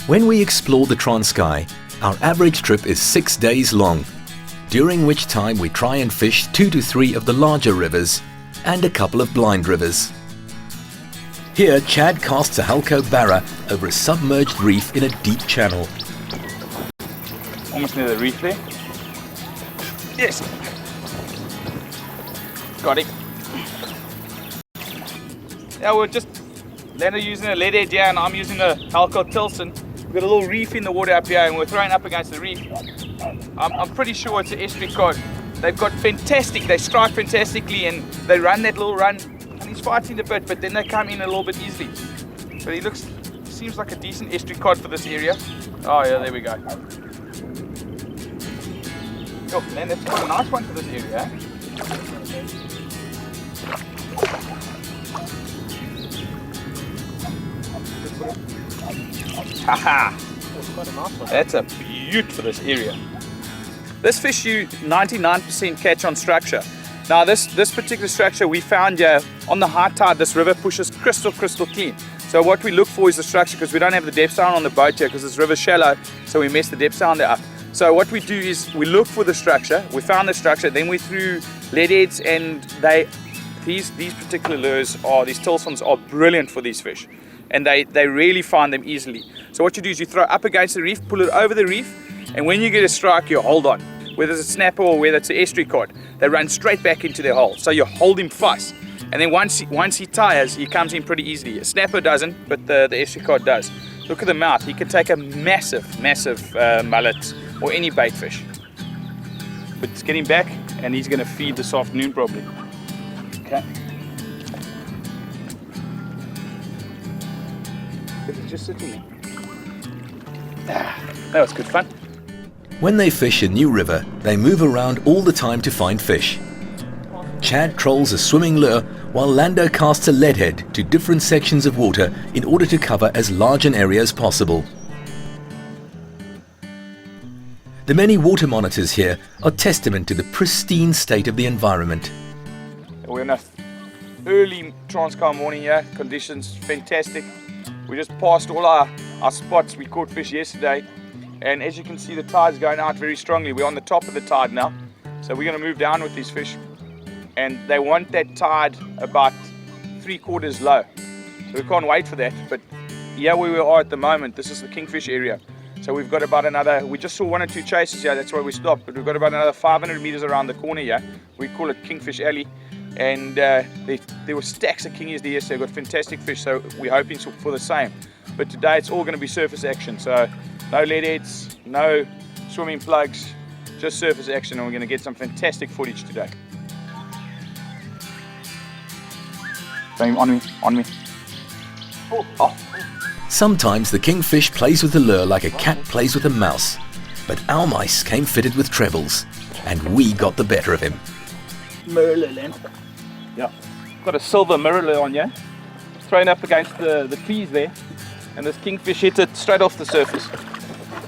When we explore the Transkei, our average trip is 6 days long, during which time we try and fish 2 to 3 of the larger rivers and a couple of blind rivers. Here, Chad casts a Alcock barra over a submerged reef in a deep channel. Almost near the reef there. Yes! Got it. Yeah, we're just Leonard using a lead edge here and I'm using a Alcock Tilson. We've got a little reef in the water up here and we're throwing up against the reef. I'm pretty sure it's an estuary cod. They've got fantastic, they strike fantastically and they run that little run and he's fighting a bit, but then they come in a little bit easily. But he seems like a decent estuary cod for this area. Oh yeah, there we go. Oh man, that's quite a nice one for this area, eh? Haha! That's a beaut for this area. This fish you 99% catch on structure. Now this particular structure we found here on the high tide. This river pushes crystal clean. So what we look for is the structure because we don't have the depth sound on the boat here because this river's shallow, so we mess the depth sounder up. So what we do is we look for the structure. We found the structure, then we threw lead heads, and these particular lures these Tilsons are brilliant for these fish. And they really find them easily. So what you do is you throw up against the reef, pull it over the reef, and when you get a strike, you hold on. Whether it's a snapper or whether it's an estuary cod, they run straight back into their hole. So you hold him fast. And then once he tires, he comes in pretty easily. A snapper doesn't, but the estuary cod does. Look at the mouth. He can take a massive mullet or any bait fish. But let's get him back, and he's going to feed this afternoon probably. Okay. It's just sitting there. That was good fun. When they fish a new river, they move around all the time to find fish. Chad trolls a swimming lure while Lando casts a lead head to different sections of water in order to cover as large an area as possible. The many water monitors here are testament to the pristine state of the environment. We're in an early Transkei morning here, conditions fantastic. We just passed all our spots. We caught fish yesterday, and as you can see the tide's going out very strongly. We're on the top of the tide now, so we're going to move down with these fish, and they want that tide about 3/4 low, so we can't wait for that. But here where we are at the moment, this is the kingfish area, so we've got about another, we just saw 1 or 2 chases here, that's why we stopped, but we've got about another 500 meters around the corner here. We call it Kingfish Alley, and there were stacks of kingies there yesterday. We've got fantastic fish, so we're hoping for the same. But today it's all going to be surface action, so no lead heads, no swimming plugs, just surface action, and we're going to get some fantastic footage today. On me. Oh. Sometimes the kingfish plays with the lure like a cat plays with a mouse, but our mice came fitted with trebles, and we got the better of him. Mirror length. Yeah. Got a silver mirror lure on here, thrown up against the trees there, and this kingfish hit it straight off the surface.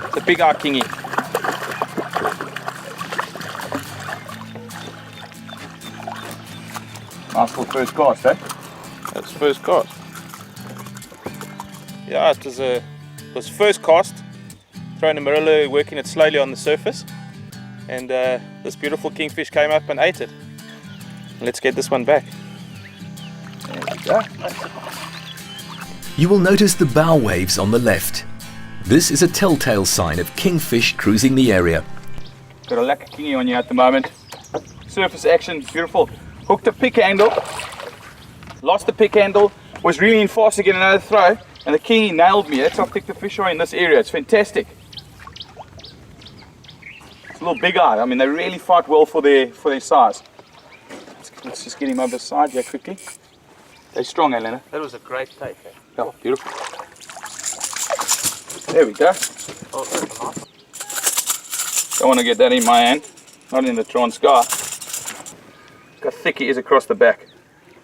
It's a big eye kingy. Nice for first cast, eh? That's first cast. Yeah, it was first cast, throwing a mirror lure, working it slowly on the surface, and this beautiful kingfish came up and ate it. Let's get this one back. There we go. You will notice the bow waves on the left. This is a telltale sign of kingfish cruising the area. Got a lack of kingy on you at the moment. Surface action, beautiful. Hooked a pick handle, lost the pick handle, was really in fast to get another throw, and the kingy nailed me. That's how thick the fish are in this area. It's fantastic. It's a little big eye. I mean, they really fight well for their size. Let's just get him over the side here quickly. They're strong, Elena. That was a great take. Eh? Oh, beautiful. There we go. Oh, that's nice. Don't want to get that in my hand, not in the Transkei. Look how thick he is across the back.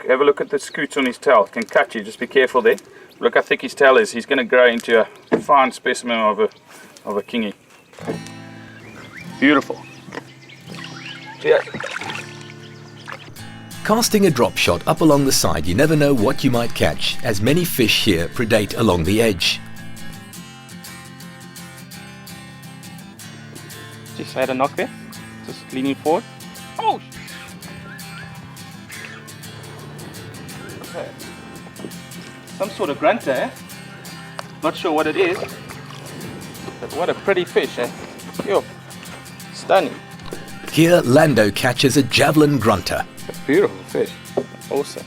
Have a look at the scoots on his tail. It can cut you, just be careful there. Look how thick his tail is. He's going to grow into a fine specimen of a kingy. Beautiful. Yeah. Casting a drop shot up along the side, you never know what you might catch, as many fish here predate along the edge. Just had a knock there. Just leaning forward. Oh! Okay. Some sort of grunter, eh? Not sure what it is. But what a pretty fish, eh? Yo, stunning. Here, Lando catches a javelin grunter. A beautiful fish. Awesome.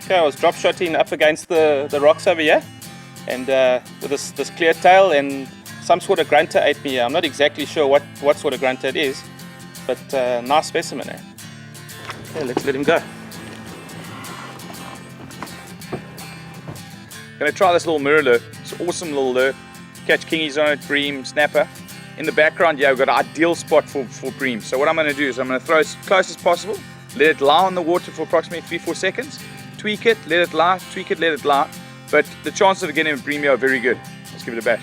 Okay, I was drop shotting up against the rocks over here, and with this clear tail, and some sort of grunter ate me. I'm not exactly sure what sort of grunter it is, but nice specimen, eh? Okay, let's let him go. Gonna try this little mirror lure. It's an awesome little lure. Catch kingies on it, bream, snapper. In the background, yeah, we've got an ideal spot for bream. So what I'm gonna do is I'm gonna throw as close as possible, let it lie on the water for approximately 3-4 seconds, tweak it, let it lie, tweak it, let it lie. But the chances of getting a bream here are very good. Let's give it a bash.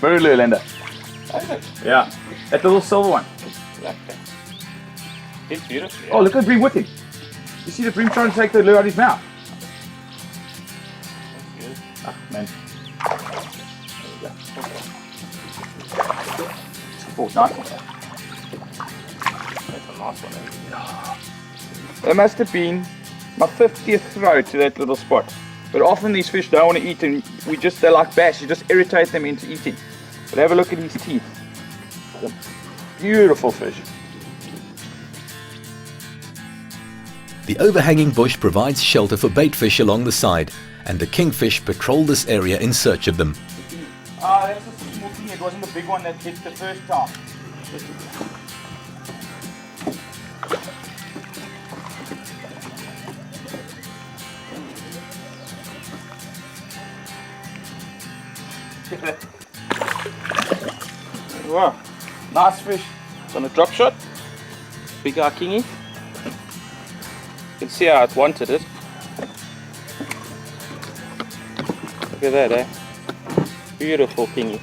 Mirror lure, Linda. Yeah, that little silver one. Like that. It's beautiful. Yeah. Oh, look at the bream with him. You see the bream trying to take the lure out of his mouth? That's good. Ah, man. There we go. Oh, nice one. That's a nice one. Eh? That must have been my 50th throw to that little spot. But often these fish don't want to eat, and they're like bass. You just irritate them into eating. But have a look at his teeth. Beautiful fish. The overhanging bush provides shelter for bait fish along the side, and the kingfish patrol this area in search of them. That's a small thing. It wasn't the big one that hit the first time. Wow, nice fish. It's on a drop shot. Big kingy. You can see how it wanted it. Look at that, eh? Beautiful kingy.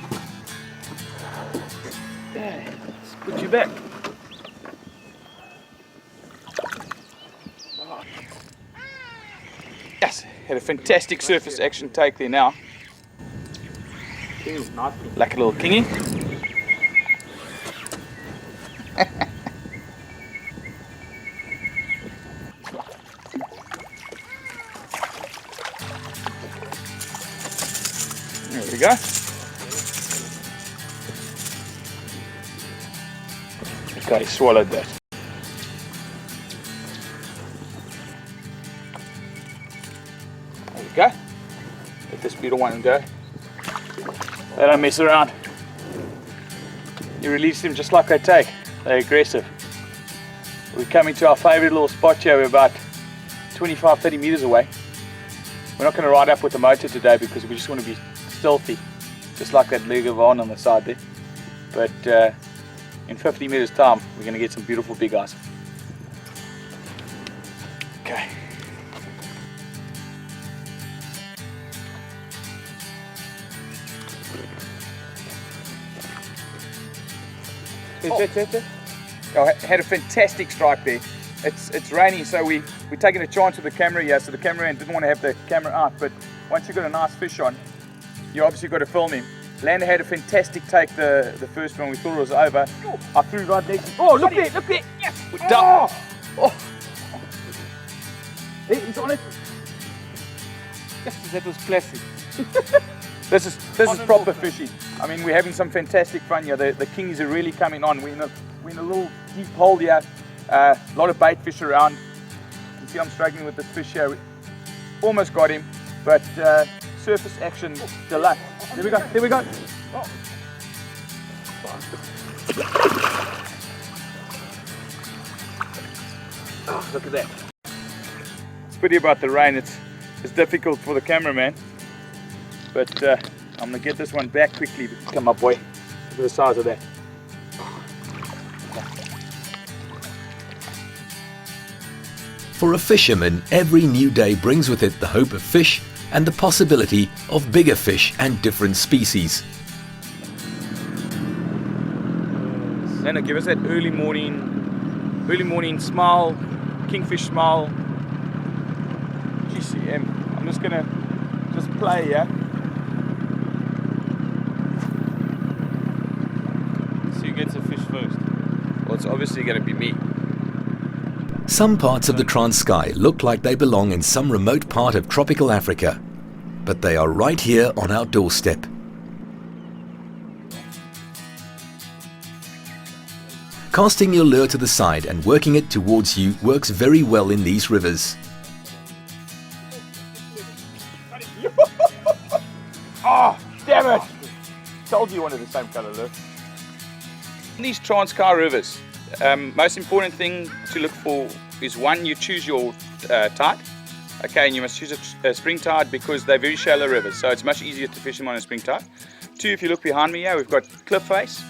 Yeah, let's put you back. Yes, had a fantastic surface action take there now. Kingy, nice kingy. Like a little kingy. There we go. Okay, swallowed that. There we go. Let this little one go. They don't mess around. You release them just like they take. They're aggressive. We're coming to our favourite little spot here. We're about 25-30 meters away. We're not going to ride up with the motor today because we just want to be stealthy, just like that leg of on the side there. But in 50 meters time, we're going to get some beautiful big eyes. Okay. Oh, I had a fantastic strike there. It's raining, so we're taking a chance with the camera here. So the cameraman didn't want to have the camera out, but once you've got a nice fish on, you obviously got to film him. Lander had a fantastic take the first one. We thought it was over. I threw right next. Oh, look there, look there! Yes, we're done. Oh, he's on it. Yes, that was classic. This is proper fishing. I mean, we're having some fantastic fun here. The kingies are really coming on. We're in a little deep hole here. A lot of bait fish around. You can see I'm struggling with this fish here. We almost got him, but surface action delay. There we go. There we go. Oh, look at that. It's pity about the rain. It's difficult for the cameraman. But I'm gonna get this one back quickly. Come up, boy. Look at the size of that. For a fisherman, every new day brings with it the hope of fish and the possibility of bigger fish and different species. Lena, give us that early morning smile, kingfish smile. GCM. I'm just gonna play, yeah. So who gets the fish first? Well, it's obviously gonna be me. Some parts of the Transkei look like they belong in some remote part of tropical Africa, but they are right here on our doorstep. Casting your lure to the side and working it towards you works very well in these rivers. Oh, damn it! Told you wanted the same color, look. In these Transkei rivers, most important thing to look for is one, you choose your tide. Okay, and you must choose a spring tide because they're very shallow rivers, so it's much easier to fish them on a spring tide. Two, if you look behind me here, we've got cliff face.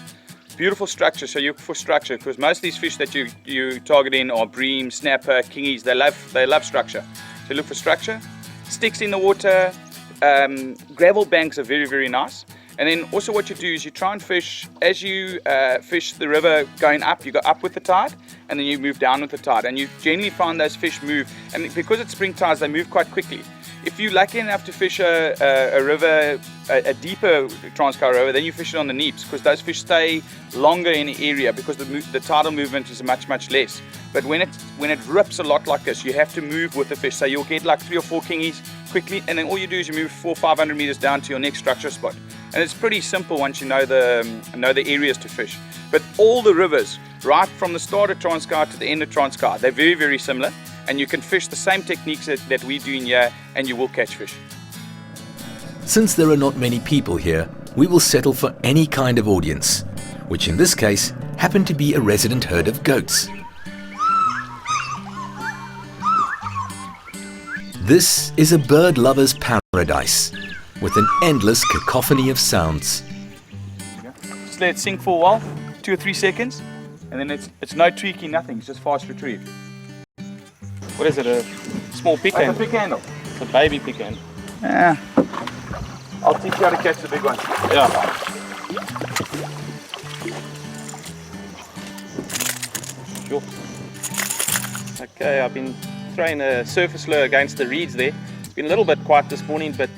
Beautiful structure, so you look for structure because most of these fish that you target in are bream, snapper, kingies. They love structure. So look for structure. Sticks in the water, gravel banks are very, very nice. And then also what you do is you try and fish, as you fish the river going up, you go up with the tide and then you move down with the tide. And you generally find those fish move, and because it's spring tides, they move quite quickly. If you're lucky enough to fish a river, a deeper Transkei river, then you fish it on the neeps because those fish stay longer in the area because the tidal movement is much, much less. But when it rips a lot like this, you have to move with the fish. So you'll get like 3 or 4 kingies quickly, and then all you do is you move 400 or 500 meters down to your next structure spot. And it's pretty simple once you know the areas to fish. But all the rivers, right from the start of Transkei to the end of Transkei, they're very, very similar. And you can fish the same techniques that we do in here, and you will catch fish. Since there are not many people here, we will settle for any kind of audience, which in this case happened to be a resident herd of goats. This is a bird lover's paradise, with an endless cacophony of sounds. Just let it sink for a while, 2 or 3 seconds, and then it's no tweaking, nothing, it's just fast retrieve. What is it, a small pick Like hand? a pick handle. It's a baby pick hand. Yeah. I'll teach you how to catch the big one. Yeah. Sure. Okay, I've been throwing a surface lure against the reeds there. It's been a little bit quiet this morning, but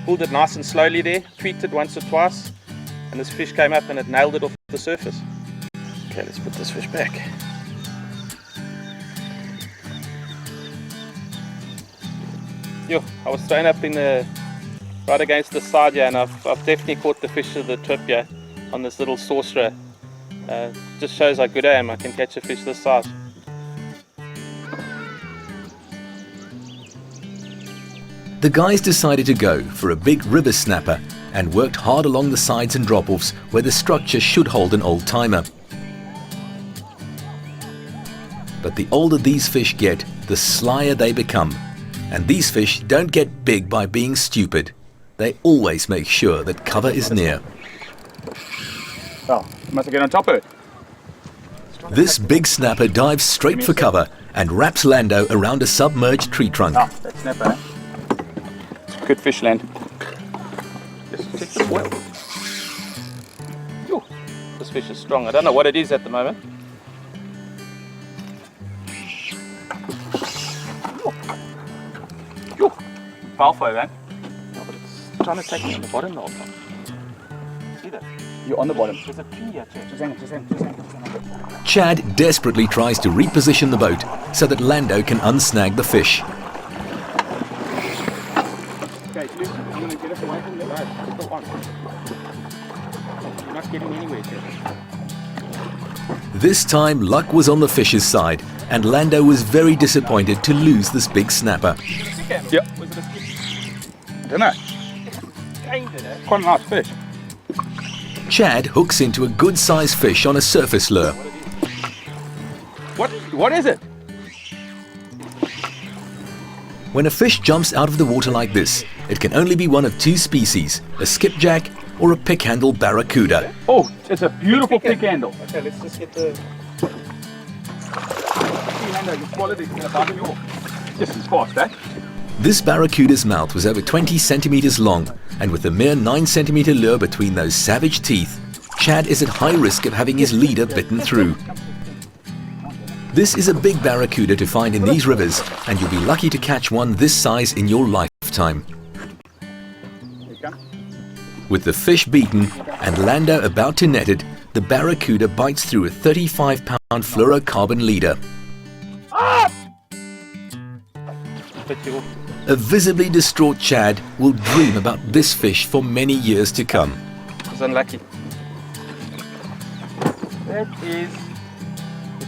pulled it nice and slowly there, tweaked it once or twice, and this fish came up and it nailed it off the surface. Okay, let's put this fish back. Yo, I was thrown up in right against the side here, and I've definitely caught the fish of the trip here on this little sorcerer. Just shows how good I am. I can catch a fish this size. The guys decided to go for a big river snapper and worked hard along the sides and drop-offs where the structure should hold an old-timer. But the older these fish get, the slyer they become. And these fish don't get big by being stupid. They always make sure that cover is near. Oh, must get on top of it. This big snapper dives straight for cover and wraps Lando around a submerged tree trunk. Ah, that snapper, eh? It's a good fish, Land. Just check the oil. Yo, this fish is strong. I don't know what it is at the moment. Powerful, man. No, but it's trying to take me on the bottom the whole time. See that? You're on the bottom. There's a tree here, Chad desperately tries to reposition the boat so that Lando can unsnag the fish. Okay, Luke, I'm going to get us away from there. No, still on. You're not getting anywhere, Chad. This time luck was on the fish's side and Lando was very disappointed to lose this big snapper. Yeah. I don't know. Quite a nice fish. Chad hooks into a good-sized fish on a surface lure. What is it? When a fish jumps out of the water like this, it can only be one of 2 species, a skipjack or a pick-handle barracuda. Oh, it's a beautiful pick handle. Okay, let's just get the... Just as fast, eh? This barracuda's mouth was over 20 centimeters long, and with a mere 9 centimeter lure between those savage teeth, Chad is at high risk of having his leader bitten through. This is a big barracuda to find in these rivers, and you'll be lucky to catch one this size in your lifetime. With the fish beaten and Lando about to net it, the barracuda bites through a 35-pound fluorocarbon leader. A visibly distraught Chad will dream about this fish for many years to come. It's unlucky. That is...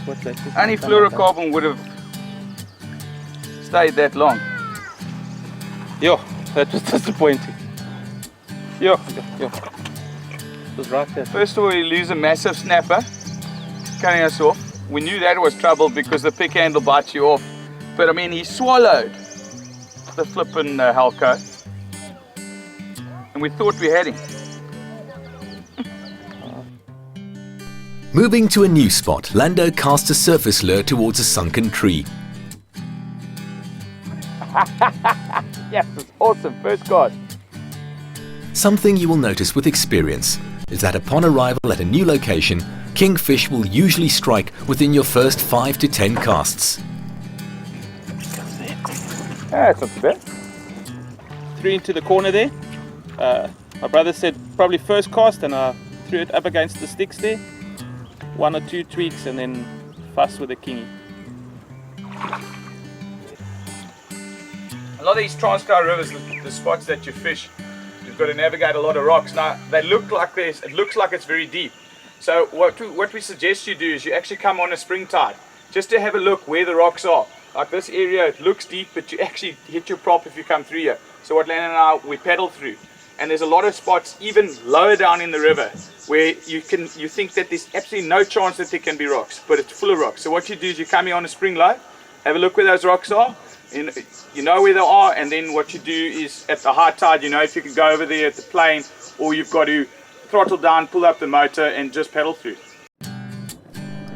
What's that? Only fluorocarbon would have stayed that long. Yo, that was disappointing. Yo. It was right there. First of all, we lose a massive snapper, cutting us off. We knew that was trouble because the pick handle bites you off. But I mean, he swallowed the flippin' Alcock, and we thought we had him. Moving to a new spot, Lando casts a surface lure towards a sunken tree. Yes, it's awesome. First cast. Something you will notice with experience is that upon arrival at a new location, kingfish will usually strike within your first 5 to 10 casts. That's not too bad. 3 into the corner there. My brother said probably first cast, and I threw it up against the sticks there. 1 or 2 tweaks and then fuss with the kingy. A lot of these Transkei rivers, the spots that you fish, you've got to navigate a lot of rocks. Now, they look like this. It looks like it's very deep. So what we suggest you do is you actually come on a spring tide, just to have a look where the rocks are. Like this area, it looks deep, but you actually hit your prop if you come through here. So what Len and I, we paddle through. And there's a lot of spots even lower down in the river where you think that there's absolutely no chance that there can be rocks, but it's full of rocks. So what you do is you come here on a spring low, have a look where those rocks are, and you know where they are, and then what you do is at the high tide, you know if you can go over there at the plane, or you've got to throttle down, pull up the motor and just paddle through.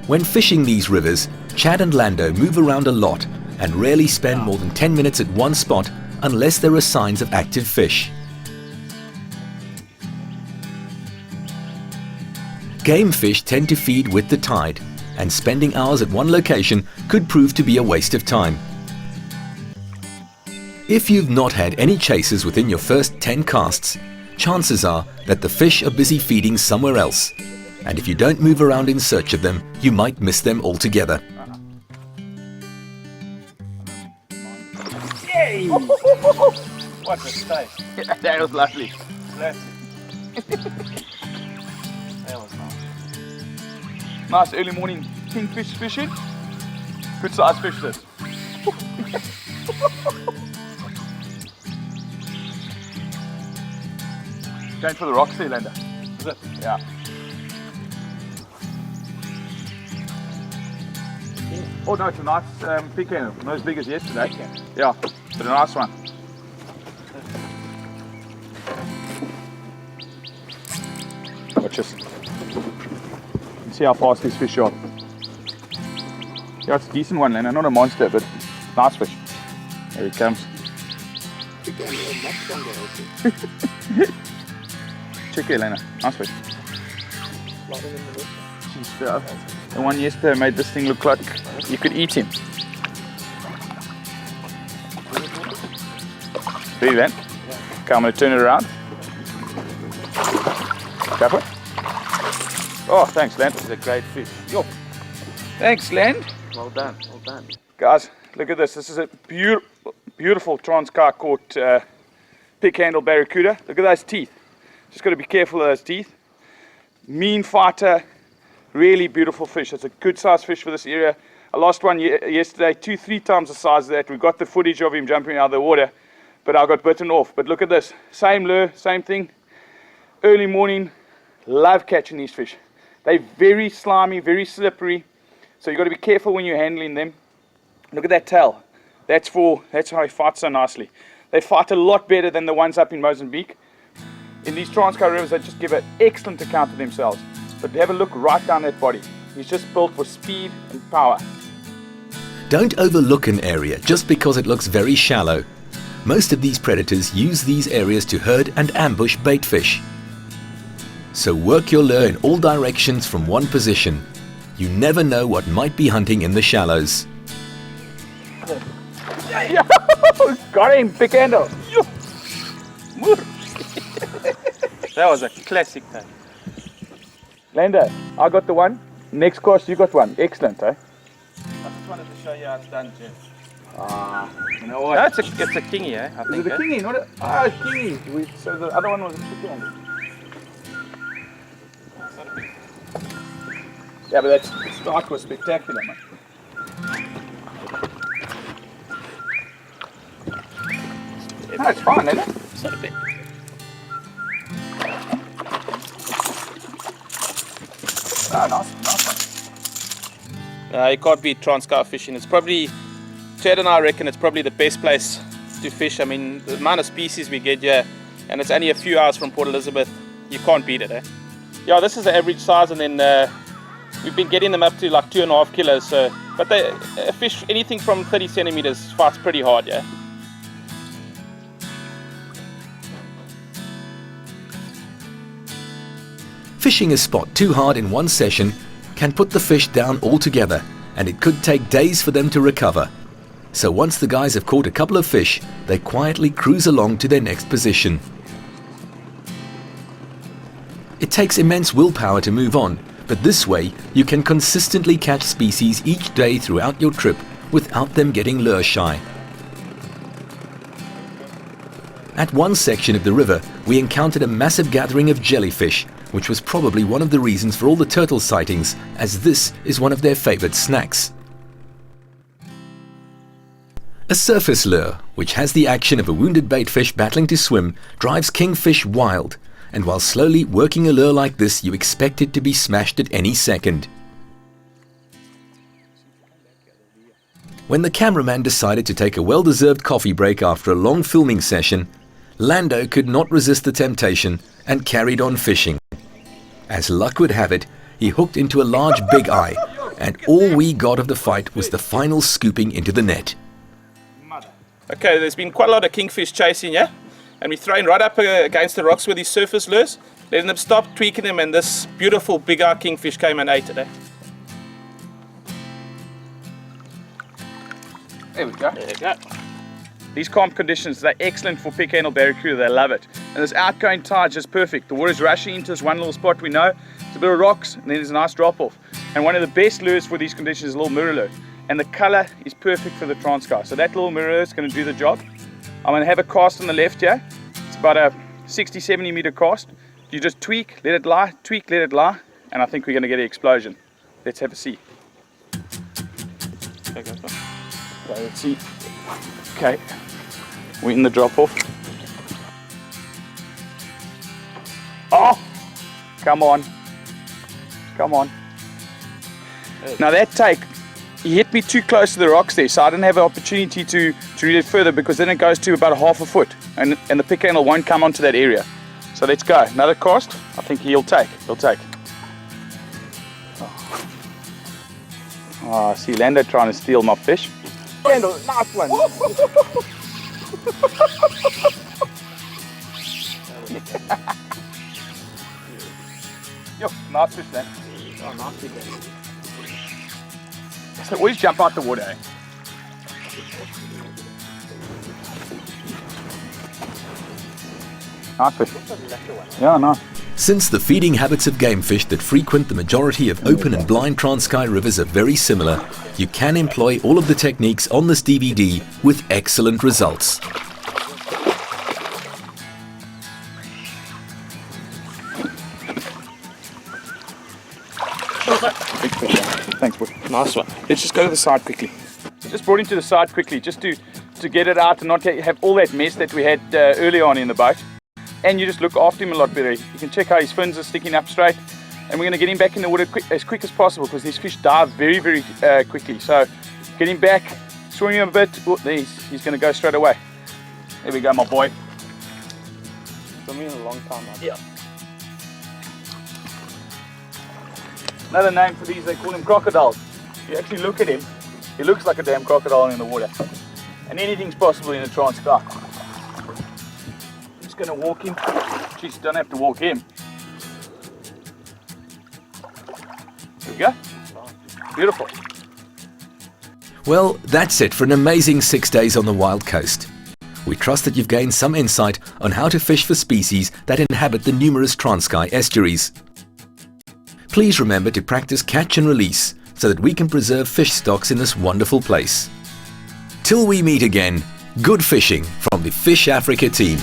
When fishing these rivers, Chad and Lando move around a lot and rarely spend more than 10 minutes at one spot unless there are signs of active fish. Game fish tend to feed with the tide, and spending hours at one location could prove to be a waste of time. If you've not had any chasers within your first 10 casts, chances are that the fish are busy feeding somewhere else, and if you don't move around in search of them, you might miss them altogether. Yay! What a stay. That was lovely. That was nice. Nice early morning kingfish fishing. Good size fish this. Going for the rocks there, Lando. Is it? Yeah. Oh no, it's a nice pecan, not as big as yesterday. Yeah, but a nice one. Watch this. See how fast these fish are. Yeah, it's a decent one, Lena. Not a monster, but nice fish. There he comes. Check here, Lena. Nice fish. The one yesterday made this thing look like you could eat him. Ready, Len? Okay, I'm going to turn it around. Go for it. Oh, thanks, Len. It's a great fish. Yo. Thanks, Len. Well done, well done. Guys, look at this. This is a beautiful Transkei caught pick handle barracuda. Look at those teeth. Just got to be careful of those teeth. Mean fighter, really beautiful fish. It's a good sized fish for this area. I lost one yesterday, 2-3 times the size of that. We got the footage of him jumping out of the water, but I got bitten off. But look at this. Same lure, same thing. Early morning, love catching these fish. They're very slimy, very slippery, so you've got to be careful when you're handling them. Look at that tail. That's how they fight so nicely. They fight a lot better than the ones up in Mozambique. In these Transkei rivers, they just give an excellent account of themselves. But have a look right down that body. He's just built for speed and power. Don't overlook an area just because it looks very shallow. Most of these predators use these areas to herd and ambush bait fish. So work your lure in all directions from one position. You never know what might be hunting in the shallows. Got him, big handle. That was a classic time. Lando, I got the one. Next cast, you got one. Excellent, eh? I just wanted to show you how it's done, Jim. You know what? No, it's a kingy, eh? I Is think. it a kingy? Not a, kingy. So the other one was a chicken. Yeah, but that strike was spectacular, man. No, it's fine, isn't it? It's not a bit. Oh, nice one. You can't beat Transkei fishing. It's probably, Chad and I reckon it's probably the best place to fish. I mean, the amount of species we get here, and it's only a few hours from Port Elizabeth, you can't beat it, eh? Yeah, this is the average size, and then we've been getting them up to like 2.5 kilos. So, but they fish anything from 30 centimeters fights pretty hard, yeah. Fishing a spot too hard in one session can put the fish down altogether, and it could take days for them to recover. So once the guys have caught a couple of fish, they quietly cruise along to their next position. It takes immense willpower to move on, but this way you can consistently catch species each day throughout your trip without them getting lure shy. At one section of the river, we encountered a massive gathering of jellyfish, which was probably one of the reasons for all the turtle sightings, as this is one of their favorite snacks. A surface lure, which has the action of a wounded baitfish battling to swim, drives kingfish wild, and while slowly working a lure like this, you expect it to be smashed at any second. When the cameraman decided to take a well-deserved coffee break after a long filming session, Lando could not resist the temptation and carried on fishing. As luck would have it, he hooked into a large big eye, and all we got of the fight was the final scooping into the net. Okay, there's been quite a lot of kingfish chasing, yeah? And we're throwing right up against the rocks with these surface lures, letting them stop, tweaking them, and this beautiful big eye kingfish came and ate it, eh? There we go. There you go. These calm conditions, they're excellent for pick-handle barracuda. They love it. And this outgoing tide is just perfect. The water's rushing into this one little spot we know. It's a bit of rocks, and then there's a nice drop-off. And one of the best lures for these conditions is a little mirror lure. And the color is perfect for the Transkei. So that little mirror lure is going to do the job. I'm going to have a cast on the left here. It's about a 60, 70 meter cast. You just tweak, let it lie, tweak, let it lie. And I think we're going to get an explosion. Let's have a see. Okay, let's see. Okay, we're in the drop off. Oh, come on, come on. Now that take, he hit me too close to the rocks there, so I didn't have an opportunity to read it further, because then it goes to about a half a foot, and the pick handle won't come onto that area. So let's go. Another cast. I think he'll take. Oh, I see Lando trying to steal my fish. Handle, nice one. Yo, nice fish then. Oh, nice big one. So always jump out the water, eh? Nice fish. Yeah, nice. Since the feeding habits of game fish that frequent the majority of open and blind Transkei rivers are very similar, you can employ all of the techniques on this DVD with excellent results. Big fish. Thanks, boy. Nice one. Let's just go to the side quickly. Just brought him to the side quickly, just to get it out and not have all that mess that we had earlier on in the boat. And you just look after him a lot better. You can check how his fins are sticking up straight. And we're going to get him back in the water as quick as possible, because these fish dive very, very quickly. So get him back, swing him a bit. Oh, there he's going to go straight away. There we go, my boy. It's been a long time now. Yeah. Another name for these, they call him crocodiles. You actually look at him, he looks like a damn crocodile in the water. And anything's possible in the Transkei. Just going to walk him. Jeez, don't have to walk him. There we go. Beautiful. Well, that's it for an amazing 6 days on the wild coast. We trust that you've gained some insight on how to fish for species that inhabit the numerous Transkei estuaries. Please remember to practice catch and release so that we can preserve fish stocks in this wonderful place. Till we meet again, good fishing from the Fish Africa team.